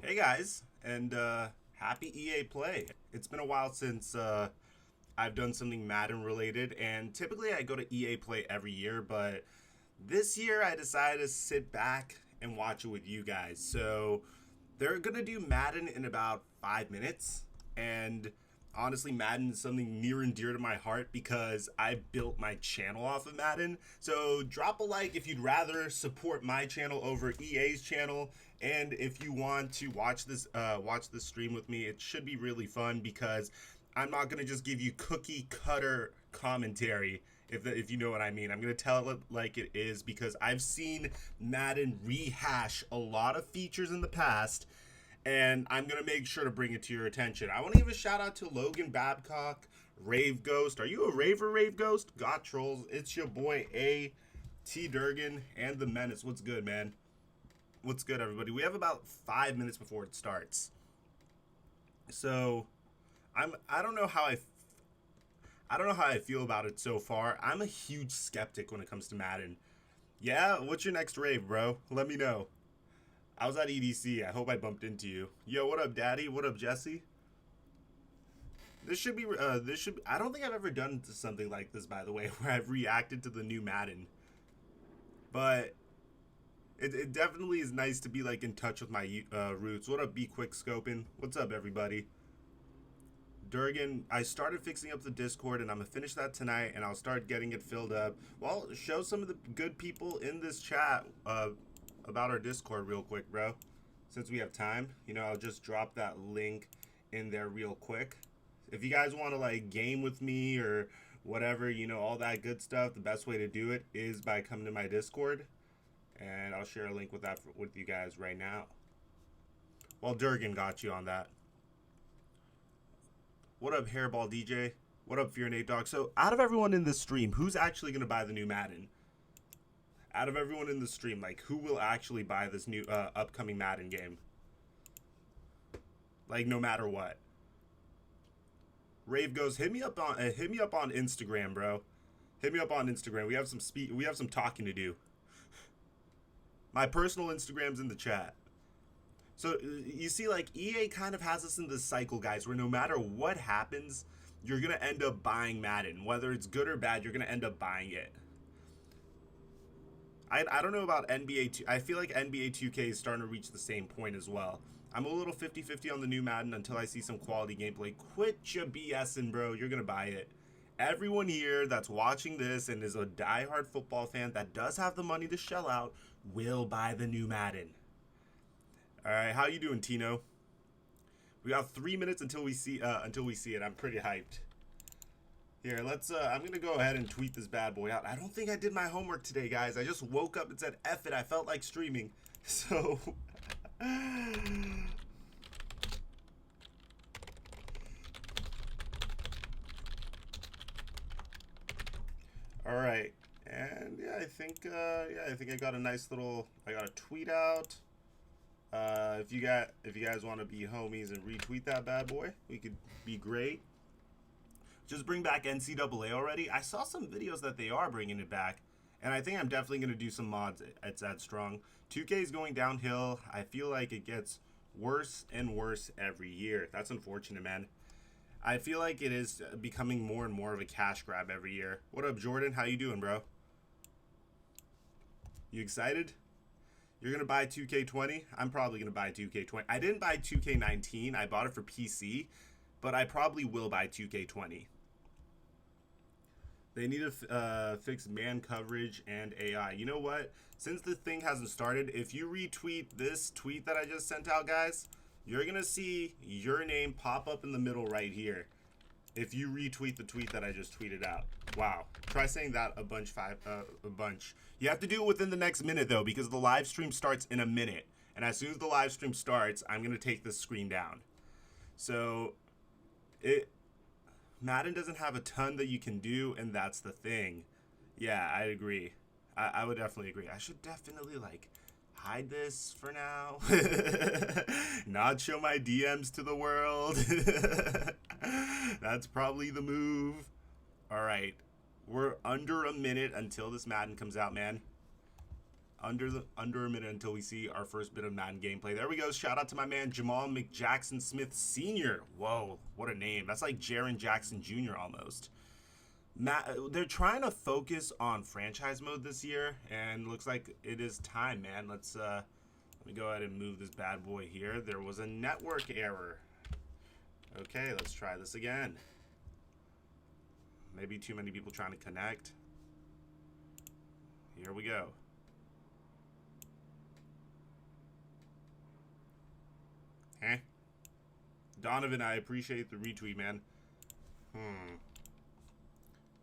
Hey guys, and happy EA Play. It's been a while since I've done something Madden related, and typically I go to EA Play every year, but this year I decided to sit back and watch it with you guys. So they're gonna do Madden in about 5 minutes, and honestly, Madden is something near and dear to my heart because I built my channel off of Madden. So drop a like if you'd rather support my channel over EA's channel, and if you want to watch this stream with me, it should be really fun because I'm not gonna just give you cookie cutter commentary. If you know what I mean, I'm gonna tell it like it is because I've seen Madden rehash a lot of features in the past, and I'm gonna make sure to bring it to your attention. I want to give a shout out to Logan Babcock, Rave Ghost. Are you a raver, Rave Ghost? Got Trolls. It's your boy A. T. Durgan and the Menace. What's good, man? What's good, everybody? We have about 5 minutes before it starts, so I don't know how I don't know how I feel about it so far. I'm a huge skeptic when it comes to Madden. Yeah, what's your next rave, bro? Let me know. I was at EDC. I hope I bumped into you. Yo, what up, Daddy? What up, Jesse? This should be. This should. I don't think I've ever done something like this, by the way, where I've reacted to the new Madden. But it definitely is nice to be like in touch with my roots. What up, Be Quick Scoping? What's up, everybody? Durgan, I started fixing up the Discord, and I'm gonna finish that tonight, and I'll start getting it filled up. Well, show some of the good people in this chat about our Discord real quick, bro. Since we have time, I'll just drop that link in there real quick. If you guys want to like game with me or whatever, all that good stuff, the best way to do it is by coming to my Discord, and I'll share a link with that with you guys right now. Well, Durgan got you on that. What up, Hairball DJ? What up, Fear Nate Dog? So, out of everyone in this stream, who's actually going to buy the new Madden? Out of everyone in the stream, like, who will actually buy this new upcoming Madden game? Like, no matter what. Rave goes, hit me up on Instagram, bro. Hit me up on Instagram. We have some talking to do. My personal Instagram's in the chat. So, you see, like, EA kind of has us in this cycle, guys, where no matter what happens, you're going to end up buying Madden. Whether it's good or bad, you're going to end up buying it. I don't know about NBA 2. I feel like NBA 2K is starting to reach the same point as well. I'm a little 50-50 on the new Madden until I see some quality gameplay. Quit your BSing, bro. You're going to buy it. Everyone here that's watching this and is a diehard football fan that does have the money to shell out will buy the new Madden. All right, how you doing, Tino? We got 3 minutes until we see it. I'm pretty hyped. Here, let's. I'm gonna go ahead and tweet this bad boy out. I don't think I did my homework today, guys. I just woke up and said, "F it." I felt like streaming, so. All right, and yeah, I think I got a nice little. I got a tweet out. If you guys want to be homies and retweet that bad boy, we could be great. Just bring back NCAA already. I saw some videos that they are bringing it back, and I think I'm definitely going to do some mods. It's that strong. 2K is going downhill. I feel like it gets worse and worse every year. That's unfortunate, man. I feel like it is becoming more and more of a cash grab every year. What up, Jordan? How you doing, bro? You excited? You're going to buy 2K20? I'm probably going to buy 2K20. I didn't buy 2K19. I bought it for PC, but I probably will buy 2K20. They need to fix man coverage and AI. You know what? Since the thing hasn't started, if you retweet this tweet that I just sent out, guys, you're going to see your name pop up in the middle right here if you retweet the tweet that I just tweeted out. Wow. Try saying that a bunch. You have to do it within the next minute, though, because the live stream starts in a minute. And as soon as the live stream starts, I'm going to take this screen down. So, Madden doesn't have a ton that you can do, and that's the thing. Yeah, I agree. I would definitely agree. I should definitely, like, hide this for now. Not show my DMs to the world. That's probably the move. All right. We're under a minute until this Madden comes out, man. under a minute until we see our first bit of Madden gameplay. There we go. Shout out to my man Jamal McJackson Smith Sr. Whoa, what a name. That's like Jaron Jackson Jr. almost. They're trying to focus on franchise mode this year, and looks like it is time, man. Let me go ahead and move this bad boy here. There was a network error. Okay, let's try this again. Maybe too many people trying to connect. Here we go. Donovan, I appreciate the retweet, man.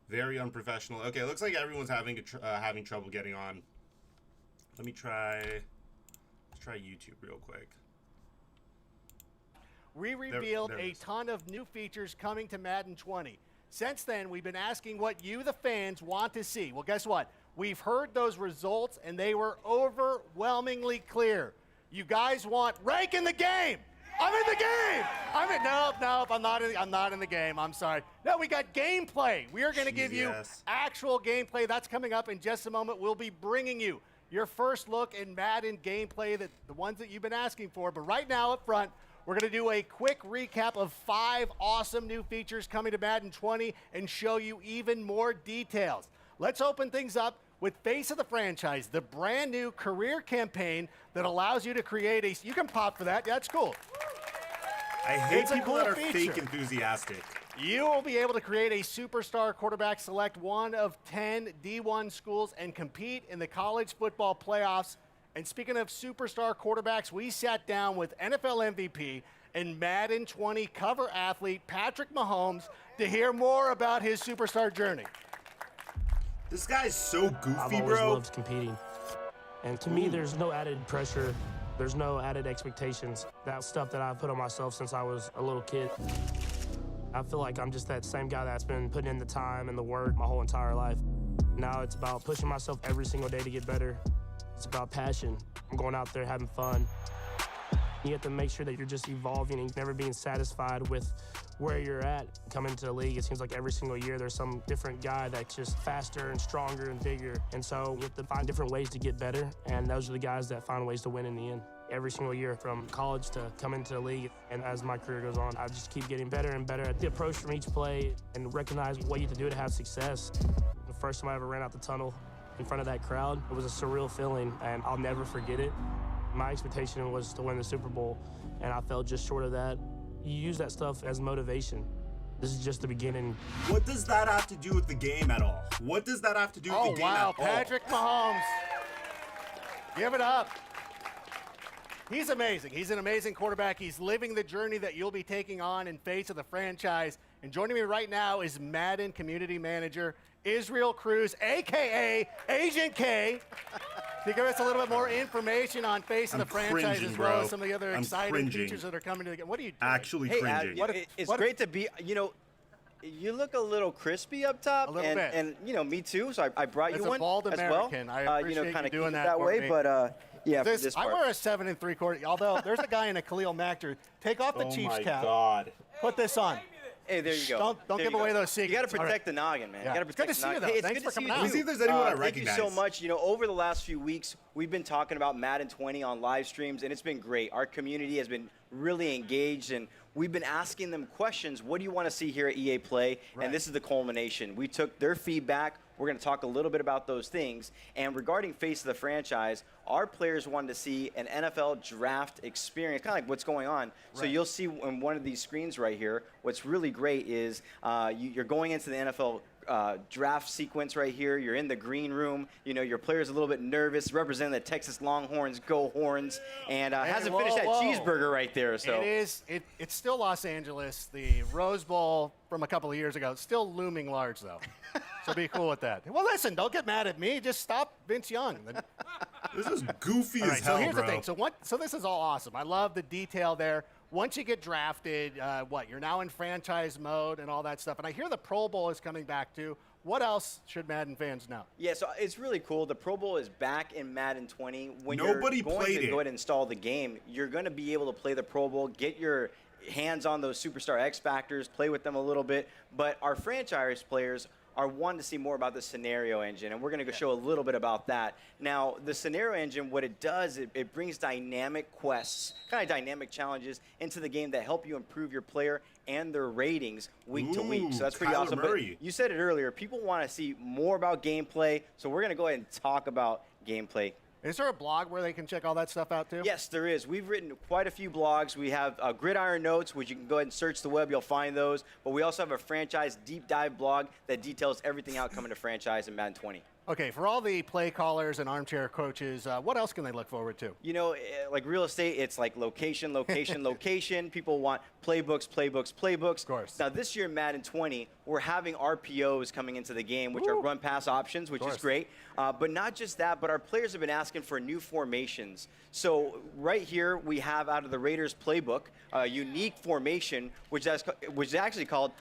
Very unprofessional. Okay, looks like everyone's having trouble getting on. Let me try. Let's try YouTube real quick. We revealed a ton of new features coming to Madden 20. Since then, we've been asking what you, the fans, want to see. Well, guess what? We've heard those results, and they were overwhelmingly clear. You guys want rank in the game. I'm in the game. Nope. I'm not in the game. I'm sorry. No, we got gameplay. We are going to give you actual gameplay. That's coming up in just a moment. We'll be bringing you your first look in Madden gameplay, the ones that you've been asking for. But right now up front, we're going to do a quick recap of 5 awesome new features coming to Madden 20 and show you even more details. Let's open things up with Face of the Franchise, the brand new career campaign that allows you to create a... You can pop for that. Yeah, that's cool. I hate people that are fake enthusiastic. You will be able to create a superstar quarterback, select one of 10 D1 schools, and compete in the college football playoffs. And speaking of superstar quarterbacks, we sat down with NFL MVP and Madden 20 cover athlete Patrick Mahomes to hear more about his superstar journey. This guy's so goofy, I've always bro. loved competing. And to me, there's no added pressure. There's no added expectations. That's stuff that I've put on myself since I was a little kid. I feel like I'm just that same guy that's been putting in the time and the work my whole entire life. Now it's about pushing myself every single day to get better. It's about passion. I'm going out there having fun. You have to make sure that you're just evolving and never being satisfied with where you're at. Coming into the league, it seems like every single year there's some different guy that's just faster and stronger and bigger. And so you have to find different ways to get better, and those are the guys that find ways to win in the end. Every single year from college to come into the league, and as my career goes on, I just keep getting better and better at the approach from each play and recognize what you have to do to have success. The first time I ever ran out the tunnel in front of that crowd, it was a surreal feeling, and I'll never forget it. My expectation was to win the Super Bowl, and I fell just short of that. You use that stuff as motivation. This is just the beginning. What does that have to do with the game at all? What does that have to do with the game at all? Oh, wow, Patrick Mahomes. Give it up. He's amazing. He's an amazing quarterback. He's living the journey that you'll be taking on in Face of the Franchise. And joining me right now is Madden Community Manager Israel Cruz, a.k.a. Agent K, to give us a little bit more information on Face of the Franchise, as well as some of the other exciting features that are coming to the game. What are you doing? Actually cringing. It's great to be, you look a little crispy up top. A little bit. And, me too, so I brought you one as a bald as American, well. I appreciate kind you of doing that for way, me. but yeah, this, for this I part. wear a 7 3/4, although there's a guy in a Khalil Mack jersey. Take off the Chiefs cap. Oh my God. Put this on. Hey, there you go. Don't give away those secrets. You got to protect the noggin, man. Yeah. You got to protect Good to the see you, noggin. though. Hey, it's Thanks good for to see you. coming out. Let me see if there's anyone I Thank recognize. you so much. Over the last few weeks, we've been talking about Madden 20 on live streams, and it's been great. Our community has been really engaged, and we've been asking them questions. What do you want to see here at EA Play? Right. And this is the culmination. We took their feedback. We're going to talk a little bit about those things. And regarding Face of the Franchise, our players wanted to see an NFL draft experience, kind of like what's going on. Right. So you'll see on one of these screens right here, what's really great is you're going into the NFL draft sequence right here. You're in the green room. Your player's a little bit nervous, representing the Texas Longhorns, go Horns, and hasn't finished that cheeseburger right there. So it's still Los Angeles. The Rose Bowl from a couple of years ago. It's still looming large, though. So be cool with that. Well, listen, don't get mad at me. Just stop Vince Young. This is goofy as hell, so here's bro. the thing. So this is all awesome. I love the detail there. Once you get drafted, you're now in franchise mode and all that stuff. And I hear the Pro Bowl is coming back too. What else should Madden fans know? Yeah, so it's really cool. The Pro Bowl is back in Madden 20. When Nobody you're going played to it. go ahead and install the game, you're going to be able to play the Pro Bowl, get your hands on those superstar X Factors, play with them a little bit. But our franchise players are wanting to see more about the scenario engine, and we're going to show a little bit about that. Now, the scenario engine, what it does, it brings dynamic quests, kind of dynamic challenges into the game that help you improve your player and their ratings week to week. So that's pretty awesome. Murray. But you said it earlier, people want to see more about gameplay, so we're going to go ahead and talk about gameplay. Is there a blog where they can check all that stuff out too? Yes, there is. We've written quite a few blogs. We have Gridiron Notes, which you can go ahead and search the web. You'll find those. But we also have a franchise deep dive blog that details everything out coming to franchise in Madden 20. Okay, for all the play callers and armchair coaches, what else can they look forward to? You know, like real estate, it's like location, location, location. People want playbooks, playbooks, playbooks. Of course. Now, this year in Madden 20, we're having RPOs coming into the game, which are run-pass options, which is great. But not just that, but our players have been asking for new formations. So right here, we have out of the Raiders playbook, a unique formation, which is actually called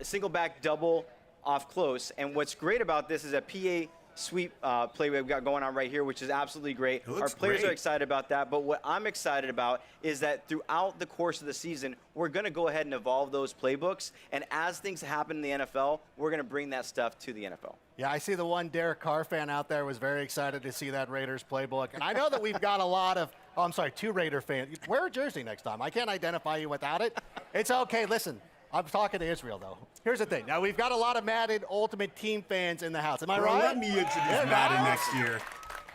single back double off close. And what's great about this is a PA sweep play we've got going on right here, which is absolutely great. Our players are excited about that. But what I'm excited about is that throughout the course of the season, we're going to go ahead and evolve those playbooks. And as things happen in the NFL, we're going to bring that stuff to the NFL. Yeah, I see the one Derek Carr fan out there was very excited to see that Raiders playbook. And I know that we've got a lot of, two Raider fans. Wear a jersey next time. I can't identify you without it. It's okay. Listen. I'm talking to Israel, though. Here's the thing. Now, we've got a lot of Madden Ultimate Team fans in the house. Am I right? Let me introduce Madden next year.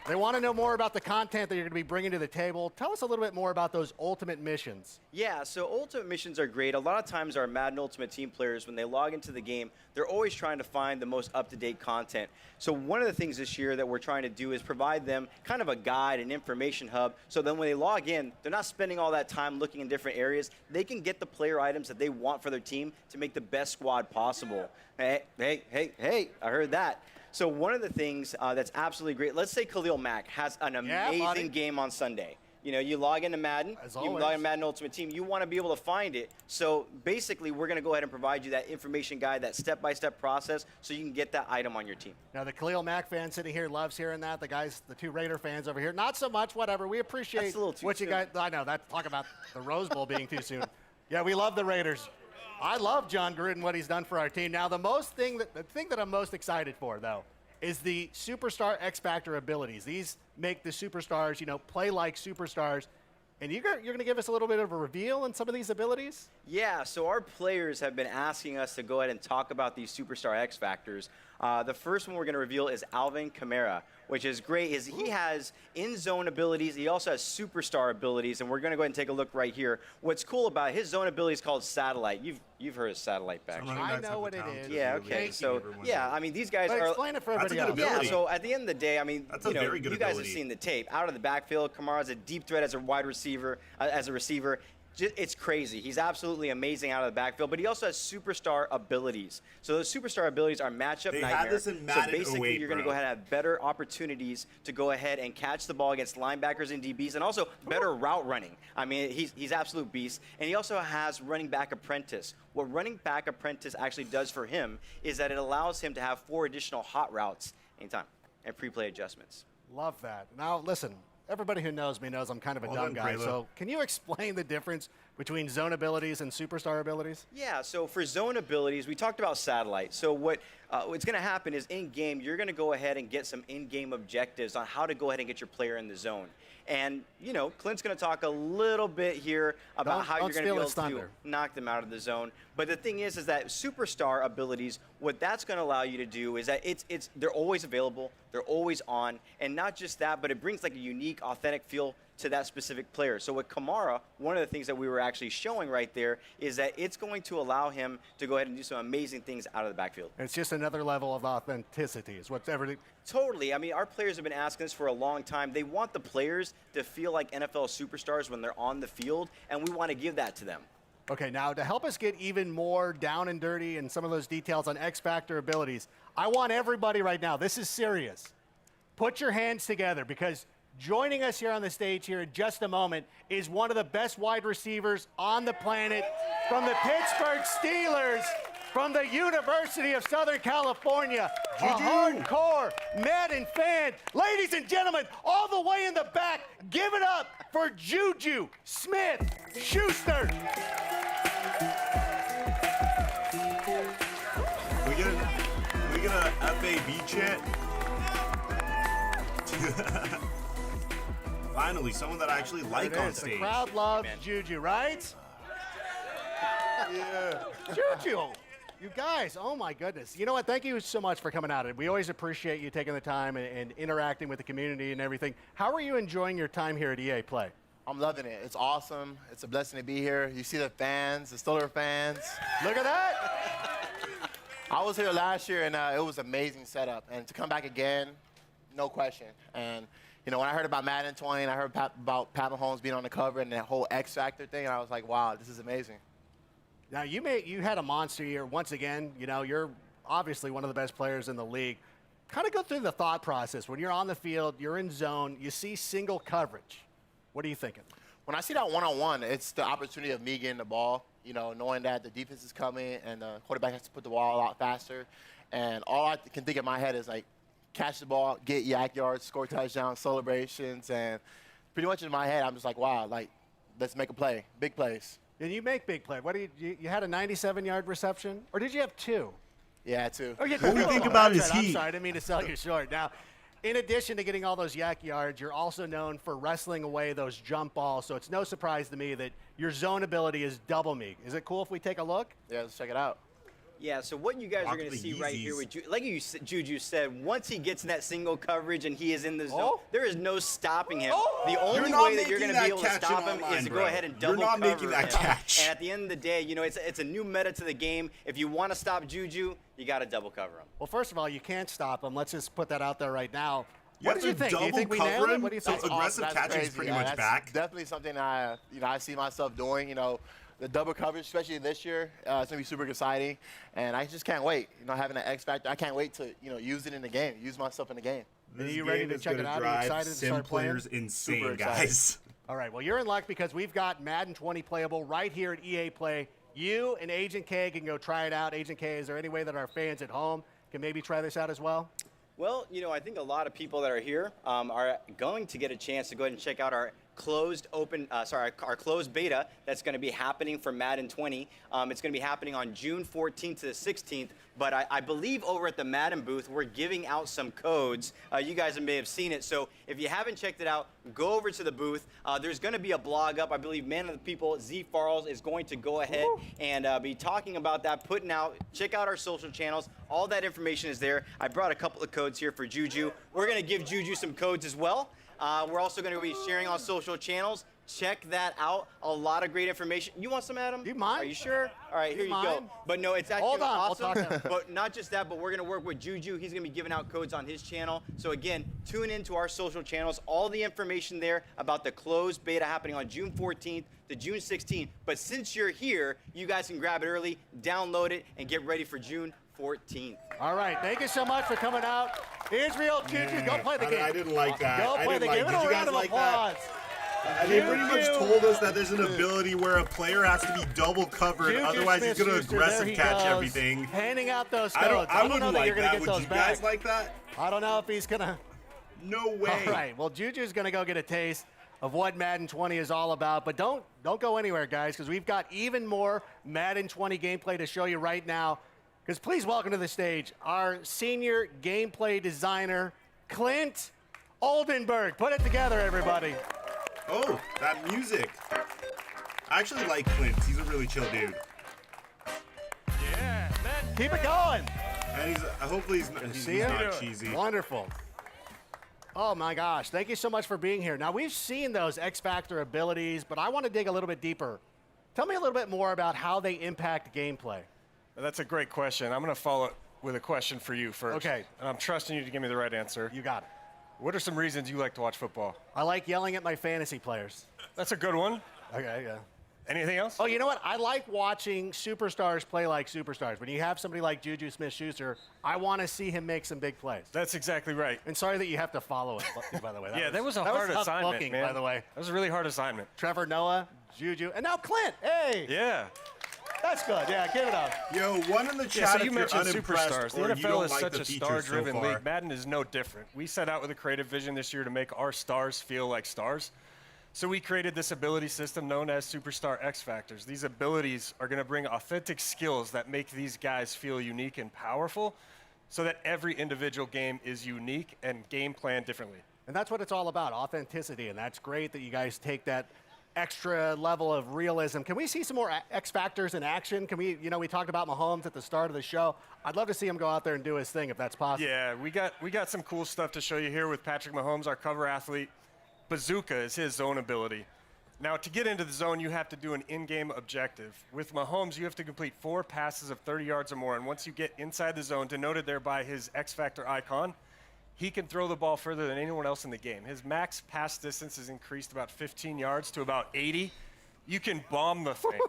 They want to know more about the content that you're going to be bringing to the table. Tell us a little bit more about those Ultimate missions. Yeah, so Ultimate missions are great. A lot of times our Madden Ultimate Team players, when they log into the game, they're always trying to find the most up-to-date content. So one of the things this year that we're trying to do is provide them kind of a guide, an information hub, so then when they log in, they're not spending all that time looking in different areas. They can get the player items that they want for their team to make the best squad possible. Hey, I heard that. So one of the things that's absolutely great, let's say Khalil Mack has an amazing game on Sunday. You know, you log into Madden, you log into Madden Ultimate Team, you want to be able to find it. So basically, we're going to go ahead and provide you that information guide, that step-by-step process, so you can get that item on your team. Now, the Khalil Mack fan sitting here loves hearing that. The guys, the two Raider fans over here, not so much, whatever. We appreciate That's a little too what you guys, I know, talk about the Rose Bowl being too soon. Yeah, we love the Raiders. I love John Gruden, what he's done for our team. Now, the thing that I'm most excited for, though, is the superstar X Factor abilities. These make the superstars, play like superstars. And you're going to give us a little bit of a reveal on some of these abilities? Yeah, so our players have been asking us to go ahead and talk about these superstar X Factors. The first one we're going to reveal is Alvin Kamara, which is great. He has in-zone abilities. He also has superstar abilities, and we're going to go ahead and take a look right here. What's cool about his zone ability is called Satellite. You've heard of Satellite back. I know what it is. Yeah, okay. So, yeah, I mean, these guys are... Explain it for everybody else. Yeah, so at the end of the day, I mean, you guys have seen the tape. Out of the backfield, Kamara's a deep threat as a wide receiver, as a receiver. It's crazy. He's absolutely amazing out of the backfield, but he also has superstar abilities. So those superstar abilities are matchup nightmare. Had this in Madden so basically, 08, you're going to go ahead and have better opportunities to go ahead and catch the ball against linebackers and DBs, and also better route running. I mean, he's absolute beast. And he also has running back apprentice. What running back apprentice actually does for him is that it allows him to have 4 additional hot routes anytime and pre-play adjustments. Love that. Now, listen. Everybody who knows me knows I'm kind of a dumb guy. So can you explain the difference between zone abilities and superstar abilities? Yeah, so for zone abilities, we talked about Satellite. So what's going to happen is in-game, you're going to go ahead and get some in-game objectives on how to go ahead and get your player in the zone. And, Clint's going to talk a little bit here about how you're going to be able to knock them out of the zone. But the thing is that superstar abilities, what that's going to allow you to do is that they're always available, they're always on, and not just that, but it brings like a unique, authentic feel to that specific player. So with Kamara, one of the things that we were actually showing right there is that it's going to allow him to go ahead and do some amazing things out of the backfield. It's just another level of authenticity is what's everything. Totally. I mean, our players have been asking us for a long time. They want the players to feel like NFL superstars when they're on the field, and we want to give that to them. Okay, now to help us get even more down and dirty and some of those details on X Factor abilities, I want everybody right now, this is serious, put your hands together because joining us here on the stage here in just a moment is one of the best wide receivers on the planet from the Pittsburgh Steelers, from the University of Southern California, Juju. A hardcore Madden fan. Ladies and gentlemen, all the way in the back, give it up for Juju Smith-Schuster. We get get a FAB chant? Finally, someone that I actually like on stage. The crowd loves Juju, right? Yeah. Juju! You guys, oh my goodness. You know what? Thank you so much for coming out. We always appreciate you taking the time and interacting with the community and everything. How are you enjoying your time here at EA Play? I'm loving it. It's awesome. It's a blessing to be here. You see the fans, the Steelers fans. Look at that. I was here last year, and it was an amazing setup. And to come back again, no question. And, you know, when I heard about Madden 20 and I heard about Pat Mahomes being on the cover and that whole X Factor thing, I was like, wow, this is amazing. Now, you had a monster year. Once again, you know, you're obviously one of the best players in the league. Kind of go through the thought process. When you're on the field, you're in zone, you see single coverage. What are you thinking? When I see that one-on-one, it's the opportunity of me getting the ball, you know, knowing that the defense is coming and the quarterback has to put the ball a lot faster. And all I can think in my head is, like, catch the ball, get yak yards, score touchdowns, celebrations. And pretty much in my head, I'm just like, wow, like, let's make a play, big plays. And you make big play. What do you had a 97-yard reception, or did you have 2? Yeah, 2. Oh, yeah, what we think about is I'm heat. sorry, I didn't mean to sell you short. Now, in addition to getting all those yak yards, you're also known for wrestling away those jump balls. So it's no surprise to me that your zone ability is double me. Is it cool if we take a look? Yeah, let's check it out. Yeah, so what you guys are going to see right here with like Juju said, once he gets in that single coverage and he is in the zone, there is no stopping him. The only way that you're going to be able to stop him is to go ahead and double cover him. You're not making that catch. And at the end of the day, you know, it's a new meta to the game. If you want to stop Juju, you got to double cover him. Well, first of all, you can't stop him. Let's just put that out there right now. What did you think? Do you think we nailed it? What do you think? Aggressive catching is pretty much back. Definitely something I see myself doing. You know, the double coverage, especially this year, it's gonna be super exciting, and I just can't wait. You know, having an X factor, I can't wait to use it in the game, use myself in the game. Are you ready to check it out? Are you excited to start playing? Players insane, guys. All right, well, you're in luck because we've got Madden 20 playable right here at EA Play. You and Agent K can go try it out. Agent K, is there any way that our fans at home can maybe try this out as well? Well, you know, I think a lot of people that are here are going to get a chance to go ahead and check out our closed beta that's going to be happening for Madden 20. It's going to be happening on June 14th to the 16th. But I believe over at the Madden booth, we're giving out some codes. You guys may have seen it. So if you haven't checked it out, go over to the booth. There's going to be a blog up. I believe Man of the People, Z Farles, is going to go ahead and be talking about that, putting out. Check out our social channels. All that information is there. I brought a couple of codes here for Juju. We're going to give Juju some codes as well. We're also going to be sharing on social channels. Check that out. A lot of great information. You want some, Adam? You mind? Are you sure? All right, here you go. But no, it's actually Hold on, awesome. I'll talk But not just that, but we're going to work with Juju. He's going to be giving out codes on his channel. So again, tune into our social channels. All the information there about the closed beta happening on June 14th to June 16th. But since you're here, you guys can grab it early, download it, and get ready for June 14th. All right, thank you so much for coming out. Israel, Juju, go play the game. I didn't like that. Go play the game. Did you guys like that? They pretty much told us that there's an ability where a player has to be double covered, Juju otherwise he's going to aggressive catch everything. Handing out those codes. I wouldn't know that like you're gonna that. get Would those you back. guys like that? I don't know if he's going to. No way. All right, well, Juju's going to go get a taste of what Madden 20 is all about. But don't go anywhere, guys, because we've got even more Madden 20 gameplay to show you right now. Because please welcome to the stage our senior gameplay designer, Clint Oldenburg. Put it together, everybody. Oh, that music. I actually like Clint. He's a really chill dude. Yeah, man. Keep it going. And hopefully he's not cheesy. Wonderful. Oh, my gosh. Thank you so much for being here. Now, we've seen those X Factor abilities, but I want to dig a little bit deeper. Tell me a little bit more about how they impact gameplay. That's a great question. I'm going to follow it with a question for you first. Okay. And I'm trusting you to give me the right answer. You got it. What are some reasons you like to watch football? I like yelling at my fantasy players. That's a good one. Okay, yeah. Anything else? Oh, you know what? I like watching superstars play like superstars. When you have somebody like Juju Smith-Schuster, I want to see him make some big plays. That's exactly right. And sorry that you have to follow it, by the way. That was a hard assignment, booking, man. by the way. That was a really hard assignment. Trevor Noah, Juju, and now Clint. Hey. Yeah. That's good. Yeah, give it up. Yo, one in the chat so if you you're mentioned unimpressed superstars. The or you NFL don't is like such the a features star-driven so far. league. Madden is no different. We set out with a creative vision this year to make our stars feel like stars. So we created this ability system known as Superstar X Factors. These abilities are going to bring authentic skills that make these guys feel unique and powerful so that every individual game is unique and game planned differently. And that's what it's all about, authenticity. And that's great that you guys take that extra level of realism. Can we see some more X factors in action? Can we, we talked about Mahomes at the start of the show. I'd love to see him go out there and do his thing if that's possible. Yeah, we got some cool stuff to show you here with Patrick Mahomes, our cover athlete. Bazooka is his zone ability. Now, to get into the zone, you have to do an in-game objective. With Mahomes, you have to complete 4 passes of 30 yards or more, and once you get inside the zone, denoted there by his X Factor icon, he can throw the ball further than anyone else in the game. His max pass distance is increased about 15 yards to about 80. You can bomb the thing.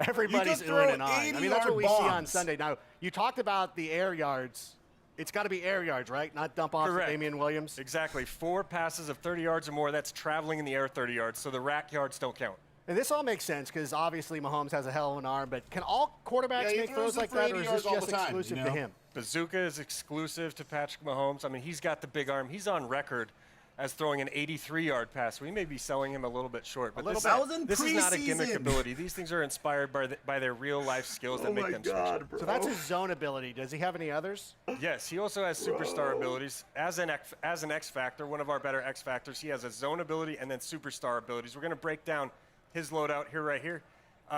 Everybody's oohing and eyeing. I mean, that's what we see on Sunday. Now, you talked about the air yards. It's got to be air yards, right? Not dump off to Damian Williams? Exactly. 4 passes of 30 yards or more. That's traveling in the air 30 yards, so the rack yards don't count. And this all makes sense because obviously Mahomes has a hell of an arm, but can all quarterbacks make throws like that, or is this just exclusive to him? Bazooka is exclusive to Patrick Mahomes. I mean, he's got the big arm. He's on record as throwing an 83-yard pass. We may be selling him a little bit short, but this is not a gimmick ability. These things are inspired by their real-life skills that make them special. So that's his zone ability. Does he have any others? Yes, he also has superstar abilities. As an X Factor, one of our better X Factors, he has a zone ability and then superstar abilities. We're going to break down his loadout right here.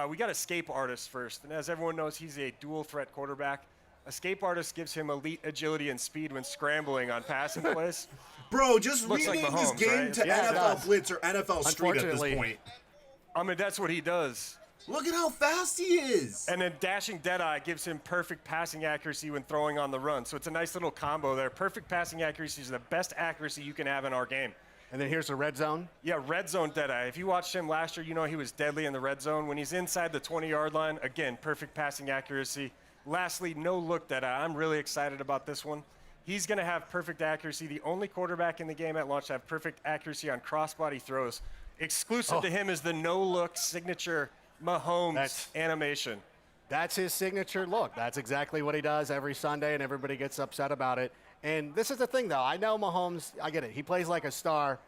We got Escape Artist first, and as everyone knows, he's a dual-threat quarterback. Escape Artist gives him elite agility and speed when scrambling on passing plays. Bro, just Looks rename like Mahomes, this game right? to NFL Blitz or NFL Street at this point. I mean, that's what he does. Look at how fast he is. And then Dashing Deadeye gives him perfect passing accuracy when throwing on the run. So it's a nice little combo there. Perfect passing accuracy is the best accuracy you can have in our game. And then here's the red zone. Yeah, red zone Deadeye. If you watched him last year, you know he was deadly in the red zone. When he's inside the 20-yard line, again, perfect passing accuracy. Lastly, no look Deadeye. I'm really excited about this one. He's going to have perfect accuracy. The only quarterback in the game at launch to have perfect accuracy on crossbody throws. Exclusive to him is the no-look signature Mahomes animation. That's his signature look. That's exactly what he does every Sunday, and everybody gets upset about it. And this is the thing, though. I know Mahomes, I get it. He plays like a star.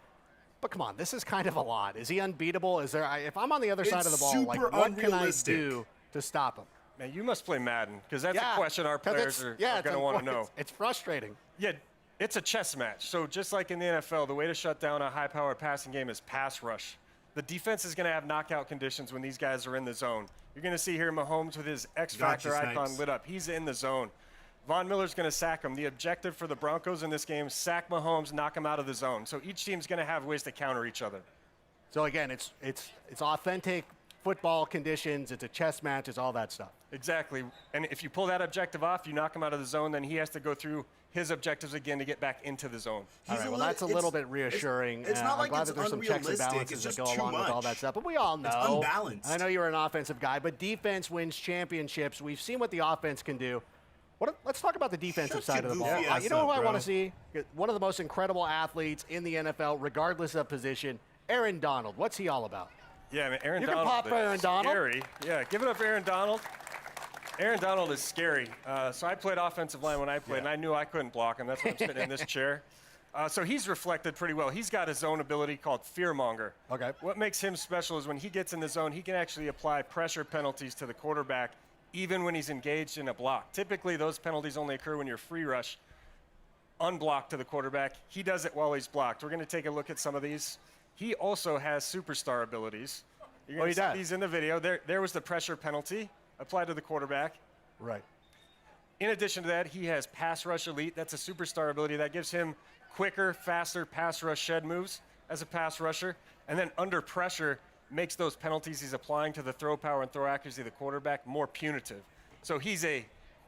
But come on, this is kind of a lot. Is he unbeatable? Is there? If I'm on the other side of the ball, like, what can I do to stop him? Man, you must play Madden, because that's a question our players are going to want to know. It's frustrating. Yeah, it's a chess match. So just like in the NFL, the way to shut down a high-powered passing game is pass rush. The defense is going to have knockout conditions when these guys are in the zone. You're going to see here Mahomes with his X-Factor icon lit up. He's in the zone. Von Miller's going to sack him. The objective for the Broncos in this game, sack Mahomes, knock him out of the zone. So each team's going to have ways to counter each other. So again, it's authentic football conditions. It's a chess match. It's all that stuff. Exactly. And if you pull that objective off, you knock him out of the zone, then he has to go through his objectives again to get back into the zone. All right, well, that's a little bit reassuring. It's not like I'm glad it's that there's some checks and balances that go along with all that stuff. But we all know. It's unbalanced. I know you're an offensive guy, but defense wins championships. We've seen what the offense can do. Let's talk about the defensive side of the ball. You know who I want to see? One of the most incredible athletes in the NFL, regardless of position, Aaron Donald. What's he all about? Yeah, man, Aaron Donald. You can pop Aaron Donald. Scary. Yeah, give it up, Aaron Donald. Aaron Donald is scary. So I played offensive line when I played, and I knew I couldn't block him. That's why I'm sitting in this chair. So he's reflected pretty well. He's got his own ability called Fearmonger. Okay. What makes him special is when he gets in the zone, he can actually apply pressure penalties to the quarterback even when he's engaged in a block. Typically, those penalties only occur when you're free rush, unblocked to the quarterback. He does it while he's blocked. We're going to take a look at some of these. He also has superstar abilities. You're going to see these in the video. There was the pressure penalty applied to the quarterback. Right. In addition to that, he has pass rush elite. That's a superstar ability that gives him quicker, faster pass rush shed moves as a pass rusher. And then under pressure, makes those penalties he's applying to the throw power and throw accuracy of the quarterback more punitive. So he's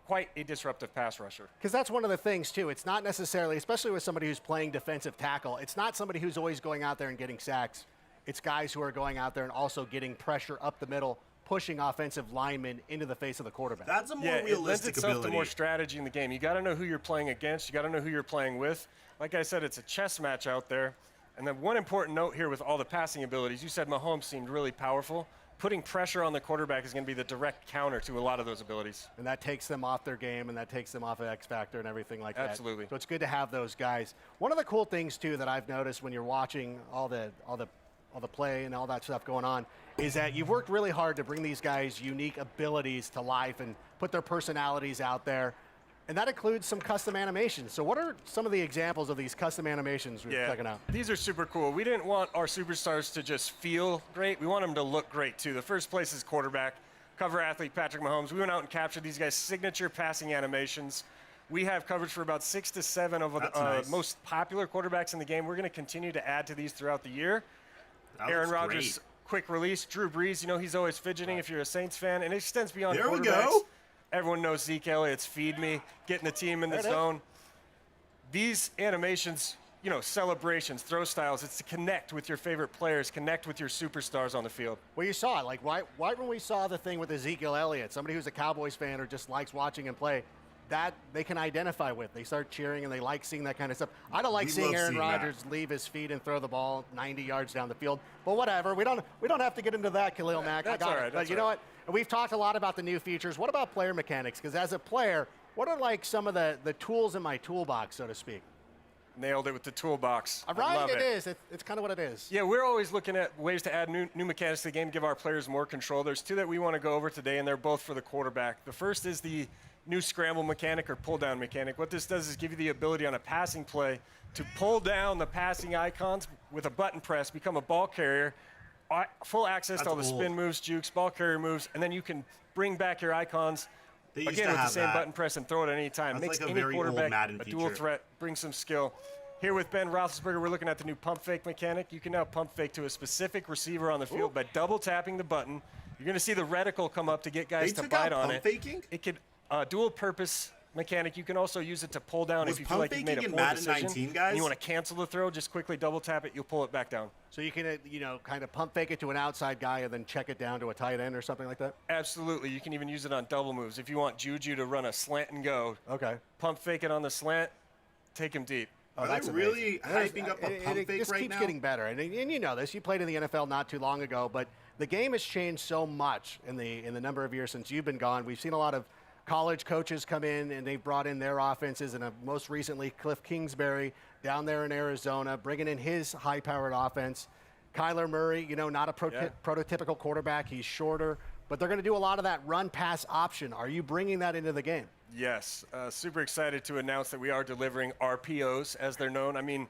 quite a disruptive pass rusher. Because that's one of the things, too. It's not necessarily, especially with somebody who's playing defensive tackle, it's not somebody who's always going out there and getting sacks. It's guys who are going out there and also getting pressure up the middle, pushing offensive linemen into the face of the quarterback. That's a more realistic it lends itself ability. to more strategy in the game. You got to know who you're playing against. You got to know who you're playing with. Like I said, it's a chess match out there. And then one important note here with all the passing abilities, you said Mahomes seemed really powerful. Putting pressure on the quarterback is going to be the direct counter to a lot of those abilities. And that takes them off their game, and that takes them off of X Factor and everything like that. Absolutely. So it's good to have those guys. One of the cool things, too, that I've noticed when you're watching all the play and all that stuff going on is that you've worked really hard to bring these guys' unique abilities to life and put their personalities out there. And that includes some custom animations. So what are some of the examples of these custom animations we're checking out? These are super cool. We didn't want our superstars to just feel great. We want them to look great, too. The first place is quarterback, cover athlete Patrick Mahomes. We went out and captured these guys' signature passing animations. We have coverage for about 6 to 7 of the most popular quarterbacks in the game. We're going to continue to add to these throughout the year. Aaron Rodgers, quick release. Drew Brees, you know, he's always fidgeting if you're a Saints fan. And it extends beyond quarterbacks. There we go. Everyone knows Zeke Elliott's feed me, getting the team in the zone. These animations, you know, celebrations, throw styles, it's to connect with your favorite players, connect with your superstars on the field. Well, you saw it. Like, right when we saw the thing with Ezekiel Elliott, somebody who's a Cowboys fan or just likes watching him play, that they can identify with. They start cheering and they like seeing that kind of stuff. I don't like seeing Aaron Rodgers leave his feet and throw the ball 90 yards down the field. But whatever. We don't have to get into that, Khalil Mack. That's I got all right. it. But you know what? We've talked a lot about the new features. What about player mechanics? Because as a player, what are like some of the tools in my toolbox, so to speak? Nailed it with the toolbox. Right, it is. It's kind of what it is. Yeah, we're always looking at ways to add new mechanics to the game, give our players more control. There's 2 that we want to go over today, and they're both for the quarterback. The first is the new scramble mechanic or pull down mechanic. What this does is give you the ability on a passing play to pull down the passing icons with a button press, become a ball carrier, full access to all the spin moves, jukes, ball carrier moves, and then you can bring back your icons again with the same button press and throw it at any time. That's Makes like a any very quarterback old a dual threat, brings some skill. Here with Ben Roethlisberger, we're looking at the new pump fake mechanic. You can now pump fake to a specific receiver on the field by double tapping the button. You're going to see the reticle come up to get guys to bite on it. Faking? It could dual purpose mechanic. You can also use it to pull down if you feel like you've made a poor Madden decision 19, guys? and you want to cancel the throw. Just quickly double tap it. You'll pull it back down. So you can, kind of pump fake it to an outside guy and then check it down to a tight end or something like that? Absolutely. You can even use it on double moves. If you want Juju to run a slant and go, pump fake it on the slant, take him deep. Oh, that's really hyping up a pump fake right now? It just keeps getting better. And you know this. You played in the NFL not too long ago, but the game has changed so much in the number of years since you've been gone. We've seen a lot of college coaches come in, and they've brought in their offenses, and most recently Cliff Kingsbury down there in Arizona, bringing in his high-powered offense. Kyler Murray, not a prototypical quarterback. He's shorter, but they're going to do a lot of that run-pass option. Are you bringing that into the game? Yes. Super excited to announce that we are delivering RPOs, as they're known. I mean,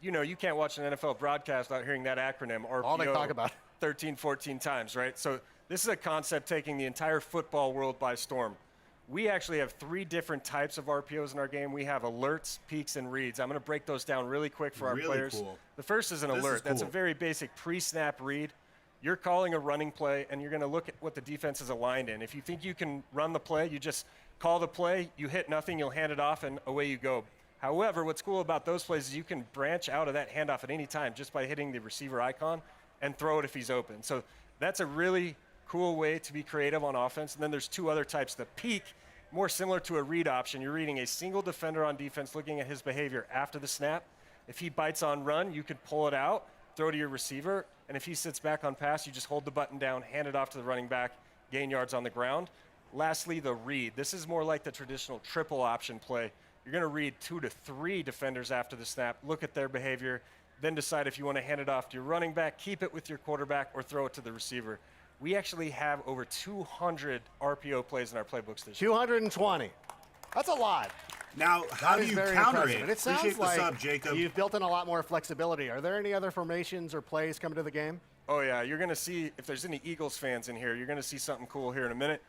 you can't watch an NFL broadcast without hearing that acronym, RPO. All they talk about. 13, 14 times, right? So this is a concept taking the entire football world by storm. We actually have 3 different types of RPOs in our game. We have alerts, peaks, and reads. I'm going to break those down really quick for our players. Cool. The first is an alert. That's a very basic pre-snap read. You're calling a running play, and you're going to look at what the defense is aligned in. If you think you can run the play, you just call the play, you hit nothing, you'll hand it off, and away you go. However, what's cool about those plays is you can branch out of that handoff at any time just by hitting the receiver icon and throw it if he's open. So that's a really cool way to be creative on offense. And then there's 2 other types. The peak, more similar to a read option. You're reading a single defender on defense, looking at his behavior after the snap. If he bites on run, you could pull it out, throw to your receiver, and if he sits back on pass, you just hold the button down, hand it off to the running back, gain yards on the ground. Lastly, the read. This is more like the traditional triple option play. You're going to read 2 to 3 defenders after the snap, look at their behavior, then decide if you want to hand it off to your running back, keep it with your quarterback, or throw it to the receiver. We actually have over 200 RPO plays in our playbooks this year. 220. That's a lot. Now, how do you counter it? And it sounds Appreciate like the sub, Jacob. You've built in a lot more flexibility. Are there any other formations or plays coming to the game? Oh, yeah. You're going to see, if there's any Eagles fans in here, you're going to see something cool here in a minute.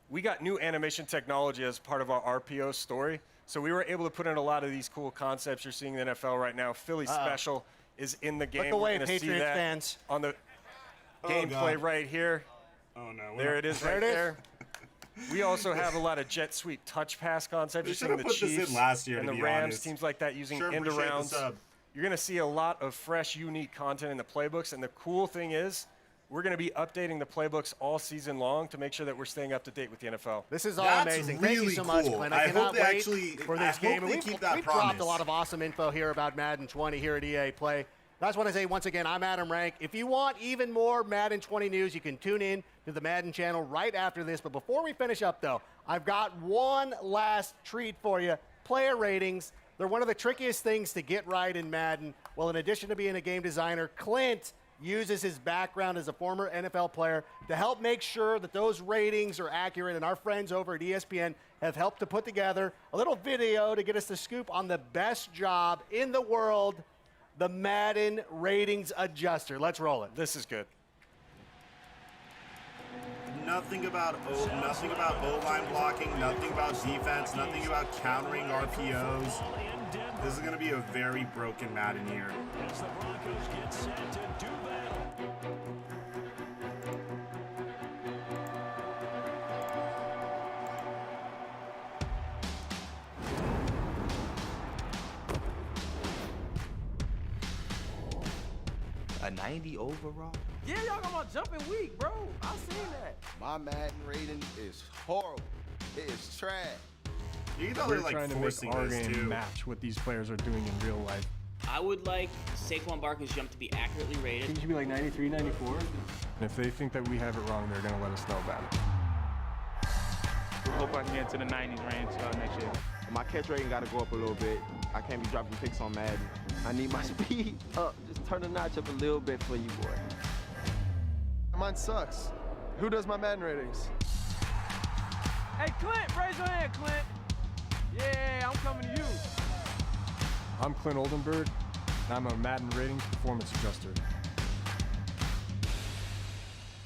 We got new animation technology as part of our RPO story. So we were able to put in a lot of these cool concepts you're seeing in the NFL right now. Philly Special is in the game. Look away, we're going to see Patriots that fans. on the gameplay right here. Oh, no. There it is right there. We also have a lot of jet sweep touch pass concepts. You're seeing the Chiefs and the Rams, teams like that using end arounds. You're going to see a lot of fresh, unique content in the playbooks. And the cool thing is, we're going to be updating the playbooks all season long to make sure that we're staying up to date with the NFL. This is all amazing. Thank you so much, Glenn. I cannot wait for this game. We've dropped a lot of awesome info here about Madden 20 here at EA Play. I just want to say once again, I'm Adam Rank. If you want even more Madden 20 news, you can tune in to the Madden channel right after this. But before we finish up, though, I've got one last treat for you. Player ratings. They're one of the trickiest things to get right in Madden. Well, in addition to being a game designer, Clint uses his background as a former NFL player to help make sure that those ratings are accurate, and our friends over at ESPN have helped to put together a little video to get us the scoop on the best job in the world, the Madden ratings adjuster. Let's roll it. This is good. Nothing about O-line blocking, nothing about defense, nothing about countering RPOs. This is going to be a very broken Madden year. As the Broncos get set to do battle. A 90 overall? Yeah, y'all got my jumping weak, bro. I seen that. My Madden rating is horrible. It is trash. You know We're they're like trying to make forcing our this game too. match what these players are doing in real life. I would like Saquon Barkley's jump to be accurately I rated. think it should be like 93, 94. And if they think that we have it wrong, they're going to let us know about it. I hope I can get into the 90s range next year. My catch rating got to go up a little bit. I can't be dropping picks on Madden. I need my speed up. Just turn the notch up a little bit for you, boy. Mine sucks. Who does my Madden ratings? Hey, Clint, raise your hand, Clint. Yeah, I'm coming to you. I'm Clint Oldenburg, and I'm a Madden ratings performance adjuster.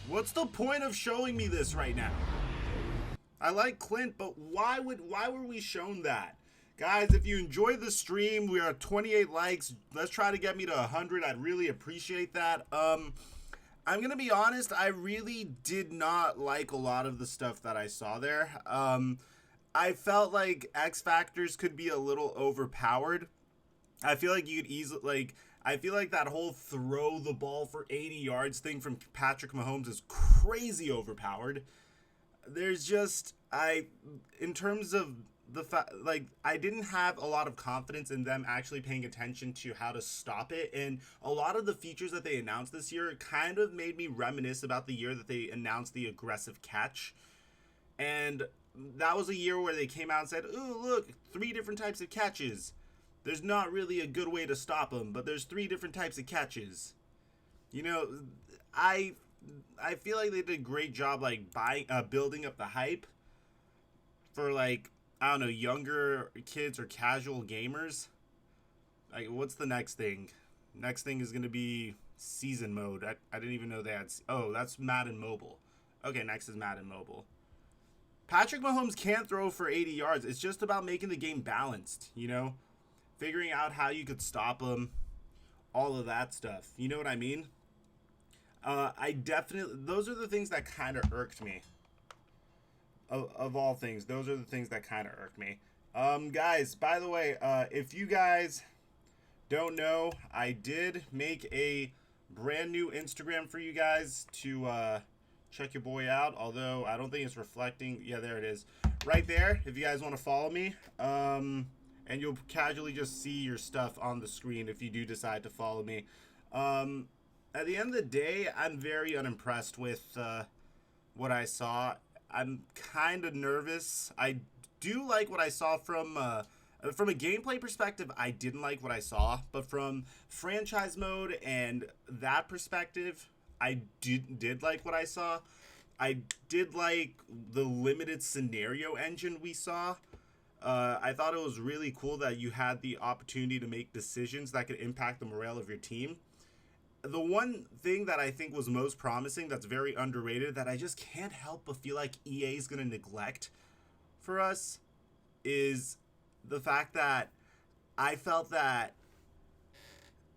What's the point of showing me this right now? I like Clint, but why were we shown that? Guys, if you enjoyed the stream, we are at 28 likes. Let's try to get me to 100. I'd really appreciate that. I'm going to be honest, I really did not like a lot of the stuff that I saw there. I felt like X Factors could be a little overpowered. I feel like you could easily, I feel like that whole throw the ball for 80 yards thing from Patrick Mahomes is crazy overpowered. There's just, in terms of the fact, I didn't have a lot of confidence in them actually paying attention to how to stop it. And a lot of the features that they announced this year kind of made me reminisce about the year that they announced the aggressive catch. And that was a year where they came out and said, ooh, look, 3 different types of catches. There's not really a good way to stop them, but there's 3 different types of catches. You know, I feel like they did a great job, building up the hype for, I don't know, younger kids or casual gamers. What's the next thing? Next thing is going to be season mode. I didn't even know they had... Oh, that's Madden Mobile. Okay, next is Madden Mobile. Patrick Mahomes can't throw for 80 yards. It's just about making the game balanced, you know? Figuring out how you could stop him. All of that stuff. You know what I mean? Those are the things that kind of irked me. Of all things, those are the things that kind of irk me. Guys, by the way, if you guys don't know, I did make a brand new Instagram for you guys to check your boy out, although I don't think it's reflecting. Yeah, there it is. Right there, if you guys want to follow me. And you'll casually just see your stuff on the screen if you do decide to follow me. At the end of the day, I'm very unimpressed with what I saw. I'm kind of nervous. I do like what I saw from a gameplay perspective. I didn't like what I saw, but from franchise mode and that perspective, I did like what I saw. I did like the limited scenario engine we saw. I thought it was really cool that you had the opportunity to make decisions that could impact the morale of your team. The one thing that I think was most promising that's very underrated that I just can't help but feel like EA is going to neglect for us is the fact that I felt that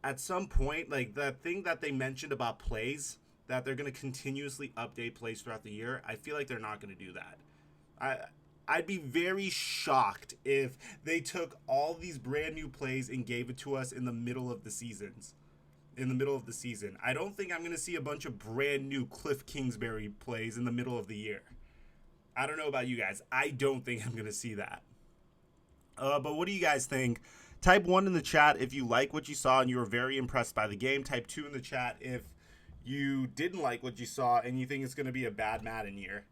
at some point, the thing that they mentioned about plays, that they're going to continuously update plays throughout the year, I feel like they're not going to do that. I'd be very shocked if they took all these brand new plays and gave it to us in the middle of the seasons. I don't think I'm going to see a bunch of brand new Cliff Kingsbury plays in the middle of the year. I don't know about you guys. I don't think I'm going to see that. But what do you guys think? Type 1 in the chat if you like what you saw and you were very impressed by the game. Type 2 in the chat if you didn't like what you saw and you think it's going to be a bad Madden year.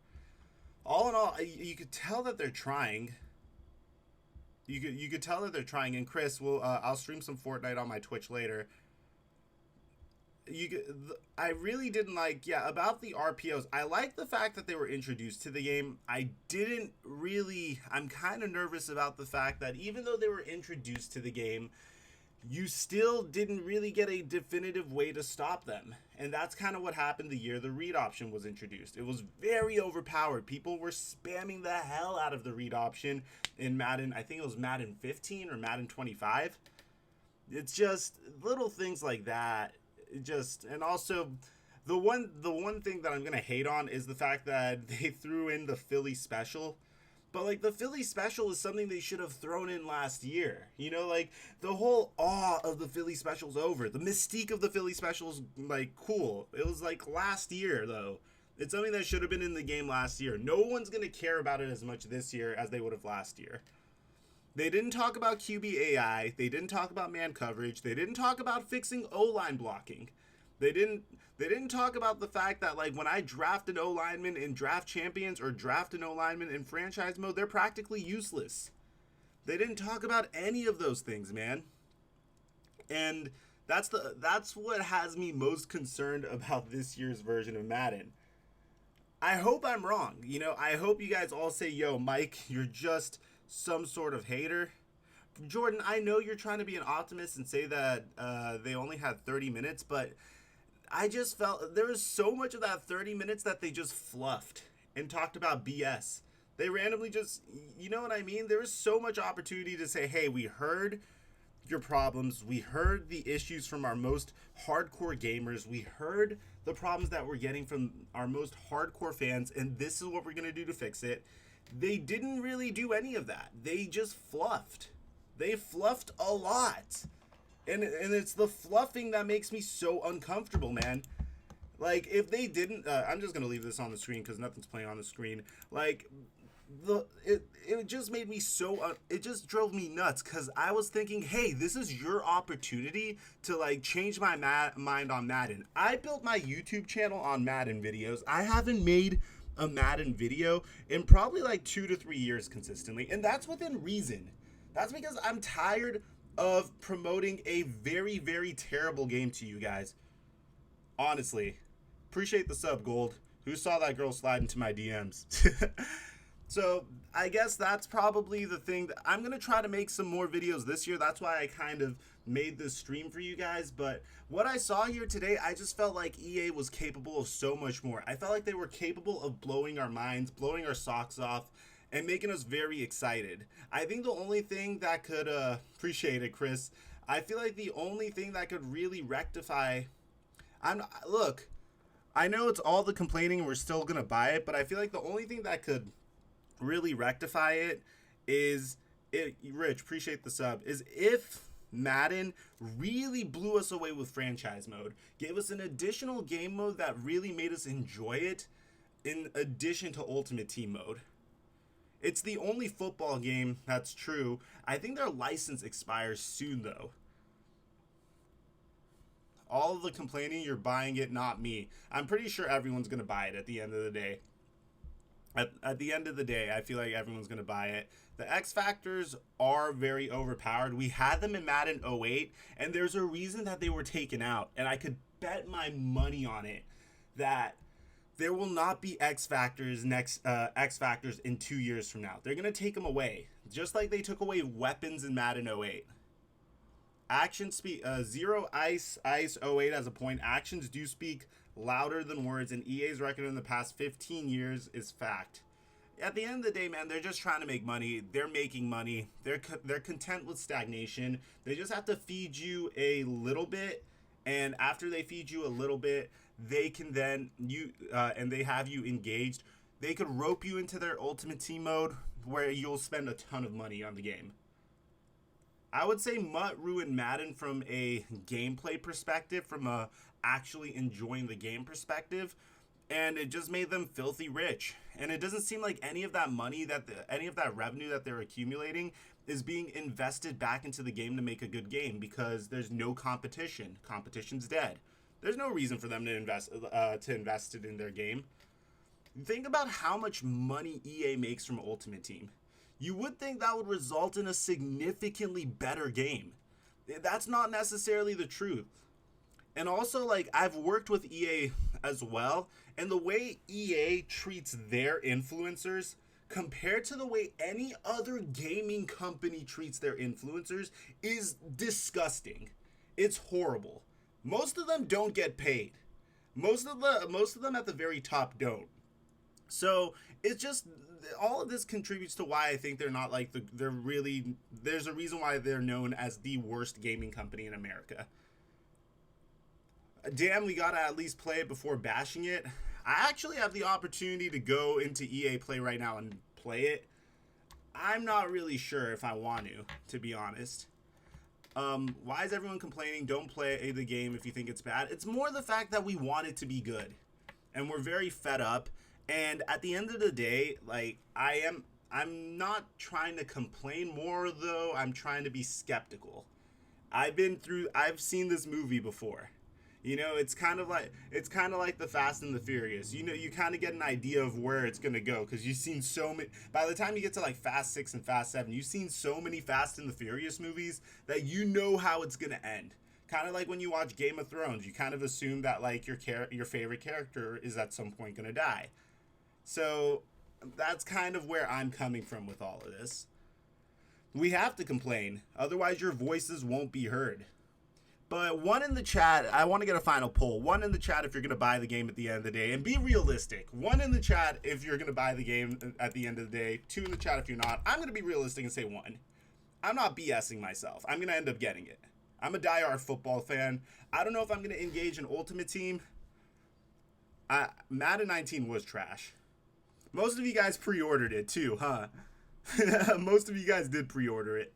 All in all, you could tell that they're trying. You could tell that they're trying. And Chris, I'll stream some Fortnite on my Twitch later. I really didn't like, about the RPOs. I like the fact that they were introduced to the game. I'm kind of nervous about the fact that even though they were introduced to the game, you still didn't really get a definitive way to stop them. And that's kind of what happened the year the read option was introduced. It was very overpowered. People were spamming the hell out of the read option in Madden. I think it was Madden 15 or Madden 25. It's just little things like that. And also the one thing that I'm going to hate on is the fact that they threw in the Philly special. But, like, the Philly special is something they should have thrown in last year. You know, like, the whole awe of the Philly special's over. The mystique of the Philly special's, like, cool. It was, like, last year, though. It's something that should have been in the game last year. No one's going to care about it as much this year as they would have last year. They didn't talk about QB AI. They didn't talk about man coverage. They didn't talk about fixing O-line blocking. They didn't talk about the fact that, like, when I draft an O-lineman in Draft Champions or draft an O-lineman in franchise mode, they're practically useless. They didn't talk about any of those things, man. And that's what has me most concerned about this year's version of Madden. I hope I'm wrong. You know, I hope you guys all say, yo, Mike, you're just some sort of hater. Jordan, I know you're trying to be an optimist and say that they only had 30 minutes, but I just felt there was so much of that 30 minutes that they just fluffed and talked about BS. They randomly just, you know what I mean? There was so much opportunity to say, hey, we heard your problems. We heard the issues from our most hardcore gamers. We heard the problems that we're getting from our most hardcore fans, and this is what we're going to do to fix it. They didn't really do any of that. They just fluffed. They fluffed a lot. And it's the fluffing that makes me so uncomfortable, man. Like, if they didn't... I'm just going to leave this on the screen because nothing's playing on the screen. Like, it just made me so... it just drove me nuts because I was thinking, hey, this is your opportunity to, like, change my mind on Madden. I built my YouTube channel on Madden videos. I haven't made a Madden video in probably, like, 2 to 3 years consistently. And that's within reason. That's because I'm tired of promoting a very, very terrible game to you guys. Honestly. Appreciate the sub, Gold. Who saw that girl slide into my DMs? So, I guess that's probably the thing. I'm going to try to make some more videos this year. That's why I kind of made this stream for you guys. But what I saw here today, I just felt like EA was capable of so much more. I felt like they were capable of blowing our minds, blowing our socks off, and making us very excited. I think the only thing that could, appreciate it, Chris. I feel like the only thing that could really rectify, look, I know it's all the complaining and we're still gonna buy it, but I feel like the only thing that could really rectify it is, Rich, appreciate the sub, is if Madden really blew us away with franchise mode, gave us an additional game mode that really made us enjoy it in addition to Ultimate Team mode. It's the only football game that's true. I think their license expires soon, though. All of the complaining, you're buying it, not me. I'm pretty sure everyone's going to buy it at the end of the day. At the end of the day, I feel like everyone's going to buy it. The X Factors are very overpowered. We had them in Madden 08, and there's a reason that they were taken out. And I could bet my money on it that there will not be X Factors in 2 years from now. They're going to take them away, just like they took away weapons in Madden 08. Action speak, Zero Ice 08 as a point. Actions do speak louder than words, and EA's record in the past 15 years is fact. At the end of the day, man, they're just trying to make money. They're making money. They're content with stagnation. They just have to feed you a little bit, and after they feed you a little bit, they can then, and they have you engaged, they could rope you into their Ultimate Team mode where you'll spend a ton of money on the game. I would say Mutt ruined Madden from a gameplay perspective, from a actually enjoying the game perspective, and it just made them filthy rich. And it doesn't seem like any of that money, any of that revenue that they're accumulating is being invested back into the game to make a good game, because there's no competition. Competition's dead. There's no reason for them to invest it in their game. Think about how much money EA makes from Ultimate Team. You would think that would result in a significantly better game. That's not necessarily the truth. And also, like, I've worked with EA as well, and the way EA treats their influencers compared to the way any other gaming company treats their influencers is disgusting. It's horrible. Most of them don't get paid. Most of them at the very top don't. So it's just, all of this contributes to why I think they're not like there's a reason why they're known as the worst gaming company in America. Damn, we gotta at least play it before bashing it. I actually have the opportunity to go into EA Play right now and play it. I'm not really sure if I want to be honest. Why is everyone complaining? Don't play the game if you think it's bad. It's more the fact that we want it to be good, and we're very fed up. And at the end of the day, like, I'm not trying to complain more though. I'm trying to be skeptical. I've seen this movie before. You know, it's kind of like the Fast and the Furious. You know, you kind of get an idea of where it's going to go because you've seen so many. By the time you get to like Fast 6 and Fast 7, you've seen so many Fast and the Furious movies that you know how it's going to end. Kind of like when you watch Game of Thrones, you kind of assume that like your favorite character is at some point going to die. So that's kind of where I'm coming from with all of this. We have to complain, otherwise your voices won't be heard. But one in the chat, I want to get a final poll. One in the chat if you're going to buy the game at the end of the day. And be realistic. One in the chat if you're going to buy the game at the end of the day. Two in the chat if you're not. I'm going to be realistic and say one. I'm not BSing myself. I'm going to end up getting it. I'm a diehard football fan. I don't know if I'm going to engage in Ultimate Team. Madden 19 was trash. Most of you guys pre-ordered it too, huh? Most of you guys did pre-order it.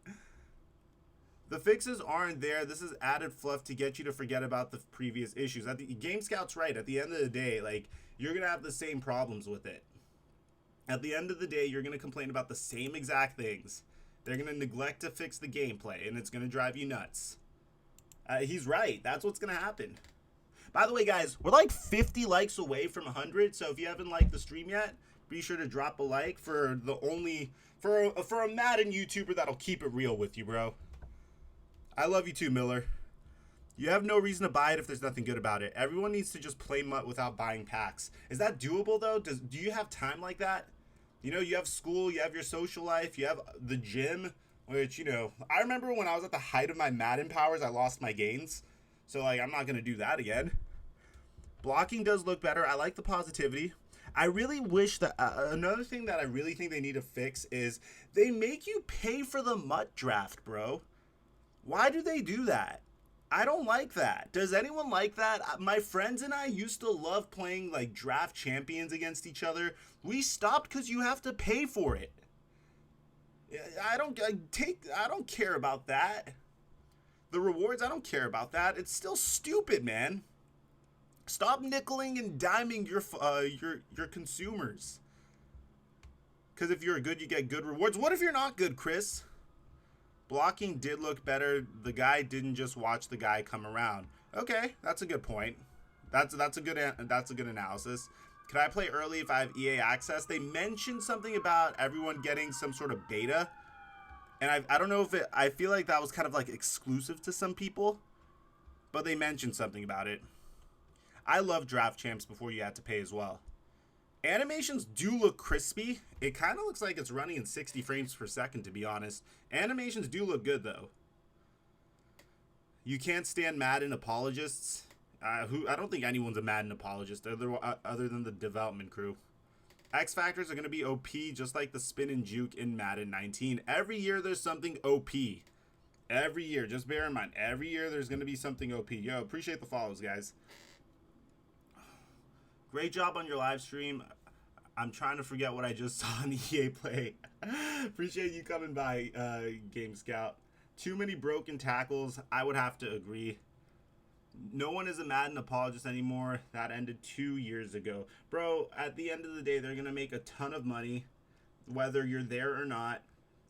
The fixes aren't there. This is added fluff to get you to forget about the previous issues. Game Scout's right. At the end of the day, like, you're going to have the same problems with it. At the end of the day, you're going to complain about the same exact things. They're going to neglect to fix the gameplay, and it's going to drive you nuts. He's right. That's what's going to happen. By the way, guys, we're like 50 likes away from 100, so if you haven't liked the stream yet, be sure to drop a like for a Madden YouTuber that'll keep it real with you, bro. I love you too, Miller. You have no reason to buy it if there's nothing good about it. Everyone needs to just play MUT without buying packs. Is that doable, though? Do you have time like that? You know, you have school, you have your social life, you have the gym, which, you know, I remember when I was at the height of my Madden powers, I lost my gains. So, like, I'm not going to do that again. Blocking does look better. I like the positivity. I really wish that another thing that I really think they need to fix is they make you pay for the MUT draft, bro. Why do they do that? I don't like that. Does anyone like that? My friends and I used to love playing like draft champions against each other. We stopped because you have to pay for it. I don't care about that. The rewards, I don't care about that. It's still stupid, man. Stop nickeling and diming your consumers. Because if you're good, you get good rewards. What if you're not good, Chris? Blocking did look better. The guy didn't just watch the guy come around. Okay, that's a good point. That's a good analysis. Could I play early if I have EA access? They mentioned something about everyone getting some sort of beta, and I don't know if I feel like that was kind of like exclusive to some people, but they mentioned something about it. I love draft champs before you had to pay as well. Animations do look crispy. It kind of looks like it's running in 60 frames per second, to be honest. Animations do look good, though. You can't stand Madden apologists. I don't think anyone's a Madden apologist other than the development crew. X Factors are going to be OP just like the spin and juke in Madden 19. Every year there's something OP. Every year. Just bear in mind, every year there's going to be something OP. Yo, appreciate the follows, guys. Great job on your live stream. I'm trying to forget what I just saw in the EA Play. Appreciate you coming by, Game Scout. Too many broken tackles. I would have to agree. No one is a Madden apologist anymore. That ended 2 years ago. Bro, at the end of the day, they're going to make a ton of money, whether you're there or not.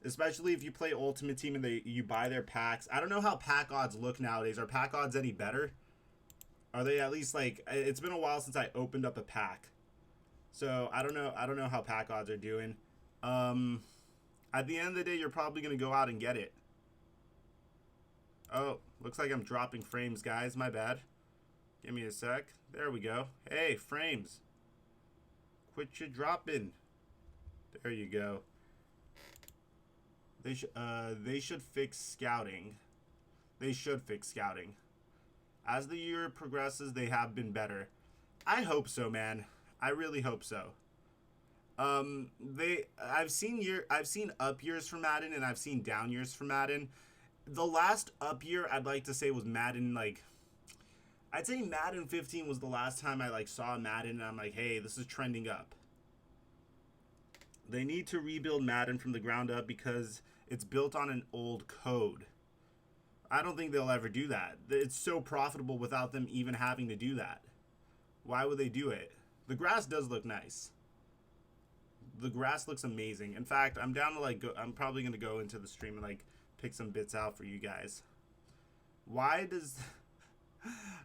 Especially if you play Ultimate Team and you buy their packs. I don't know how pack odds look nowadays. Are pack odds any better? Are they at least like, it's been a while since I opened up a pack. So I don't know how pack odds are doing. At the end of the day, you're probably going to go out and get it. Oh, looks like I'm dropping frames, guys. My bad. Give me a sec. There we go. Hey, frames. Quit your dropping. There you go. They should fix scouting. They should fix scouting. As the year progresses, they have been better. I hope so, man. I really hope so. I've seen up years for Madden and I've seen down years for Madden. The last up year I'd like to say was Madden, like, I'd say Madden 15 was the last time I like saw Madden and I'm like, hey, this is trending up. They need to rebuild Madden from the ground up because it's built on an old code. I don't think they'll ever do that. It's so profitable without them even having to do that. Why would they do it? The grass does look nice. The grass looks amazing. In fact, I'm down to like I'm probably going to go into the stream and like pick some bits out for you guys. Why does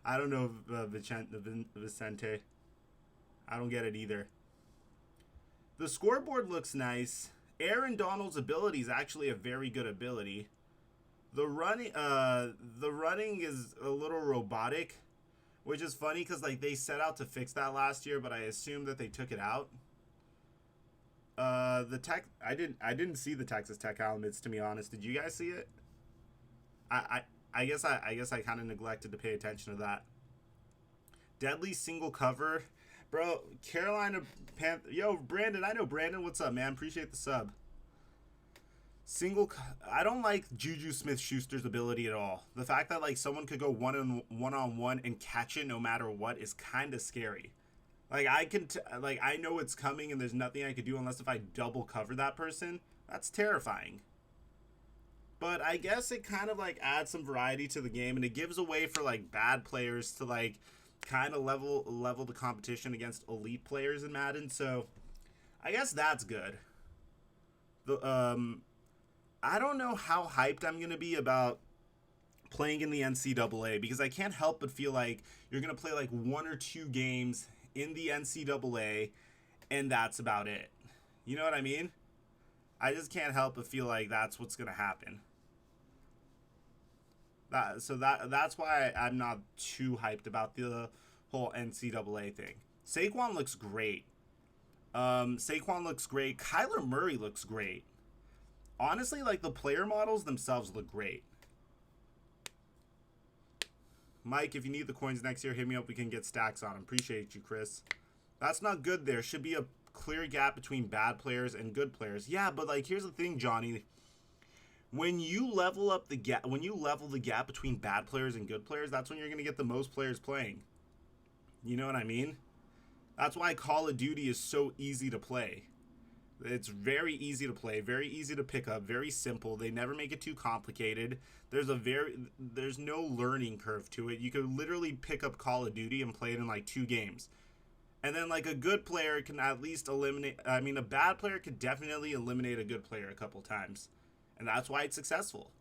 I don't know Vicente. I don't get it either. The scoreboard looks nice. Aaron Donald's ability is actually a very good ability. The running is a little robotic, which is funny because like they set out to fix that last year, but I assume that they took it out. The tech I didn't see the Texas Tech helmets, to be honest. Did you guys see it? I guess I kind of neglected to pay attention to that. Deadly single cover. Bro, Carolina Panther. Yo, Brandon, I know Brandon. What's up, man? Appreciate the sub. I don't like Juju Smith-Schuster's ability at all. The fact that like someone could go one-on-one and catch it no matter what is kind of scary. Like I know it's coming and there's nothing I could do unless if I double cover that person. That's terrifying. But I guess it kind of like adds some variety to the game and it gives a way for like bad players to like kind of level the competition against elite players in Madden. So I guess that's good. I don't know how hyped I'm going to be about playing in the NCAA because I can't help but feel like you're going to play like 1 or 2 games in the NCAA and that's about it. You know what I mean? I just can't help but feel like that's what's going to happen. That's why I'm not too hyped about the whole NCAA thing. Saquon looks great. Kyler Murray looks great. Honestly, like the player models themselves look great. Mike, if you need the coins next year, hit me up. We can get stacks on them. Appreciate you, Chris. That's not good. There should be a clear gap between bad players and good players. Yeah, but like here's the thing, Johnny. When you level the gap between bad players and good players, that's when you're going to get the most players playing. You know what I mean? That's why Call of Duty is so easy to play. It's very easy to play, very easy to pick up, very simple. They never make it too complicated. There's no learning curve to it. You could literally pick up Call of Duty and play it in like 2 games. And then like a good player can at least a bad player could definitely eliminate a good player a couple times. And that's why it's successful.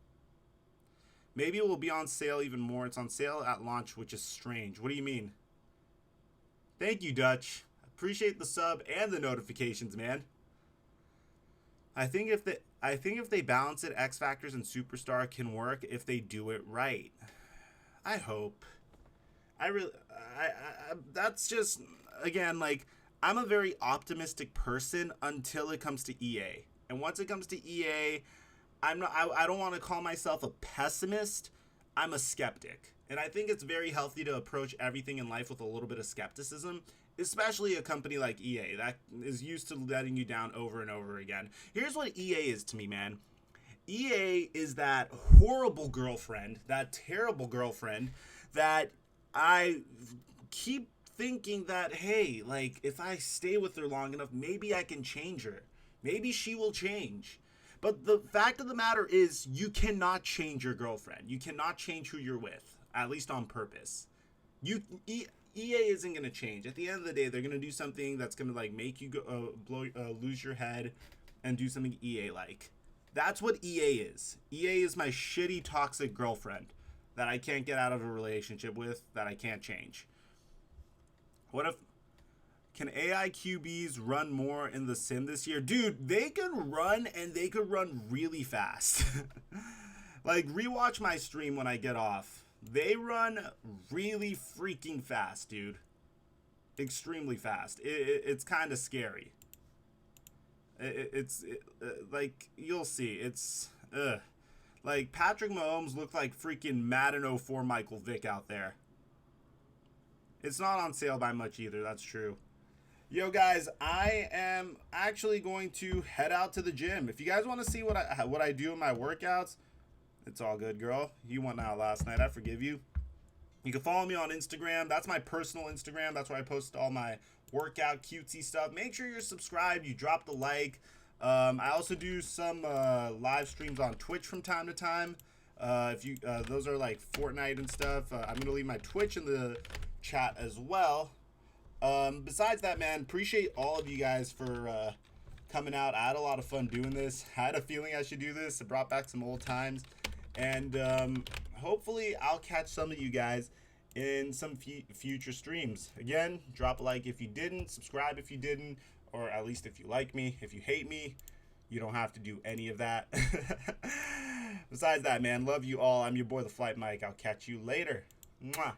Maybe it will be on sale even more. It's on sale at launch, which is strange. What do you mean? Thank you, Dutch. Appreciate the sub and the notifications, man. I think if they balance it, X Factors and Superstar can work if they do it right. I hope. That's just, again, like, I'm a very optimistic person until it comes to EA. And once it comes to EA, I don't want to call myself a pessimist. I'm a skeptic. And I think it's very healthy to approach everything in life with a little bit of skepticism, especially a company like EA that is used to letting you down over and over again. Here's what EA is to me, man. EA is that horrible girlfriend, that terrible girlfriend that I keep thinking that, hey, like, if I stay with her long enough, maybe I can change her. Maybe she will change. But the fact of the matter is, you cannot change your girlfriend. You cannot change who you're with, at least on purpose. EA isn't going to change. At the end of the day, they're going to do something that's going to like make you go, lose your head and do something EA-like. That's what EA is. EA is my shitty, toxic girlfriend that I can't get out of a relationship with, that I can't change. What if... Can AI QBs run more in the sim this year? Dude, they could run, and they could run really fast. Like, rewatch my stream when I get off. They run really freaking fast, dude. Extremely fast. It's kind of scary. Like, you'll see. It's, like, Patrick Mahomes looked like freaking Madden 04 Michael Vick out there. It's not on sale by much either, that's true. Yo, guys, I am actually going to head out to the gym. If you guys want to see what I do in my workouts, it's all good, girl. You went out last night. I forgive you. You can follow me on Instagram. That's my personal Instagram. That's where I post all my workout cutesy stuff. Make sure you're subscribed. You dropped a like. I also do some live streams on Twitch from time to time. If you those are like Fortnite and stuff. I'm gonna leave my Twitch in the chat as well. Besides that, man, appreciate all of you guys for coming out. I had a lot of fun doing this. I had a feeling I should do this. It brought back some old times. And hopefully I'll catch some of you guys in some future streams. Again, drop a like if you didn't, subscribe if you didn't, or at least if you like me. If you hate me, you don't have to do any of that. Besides that, man, love you all. I'm your boy, the Flight Mike. I'll catch you later. Mwah.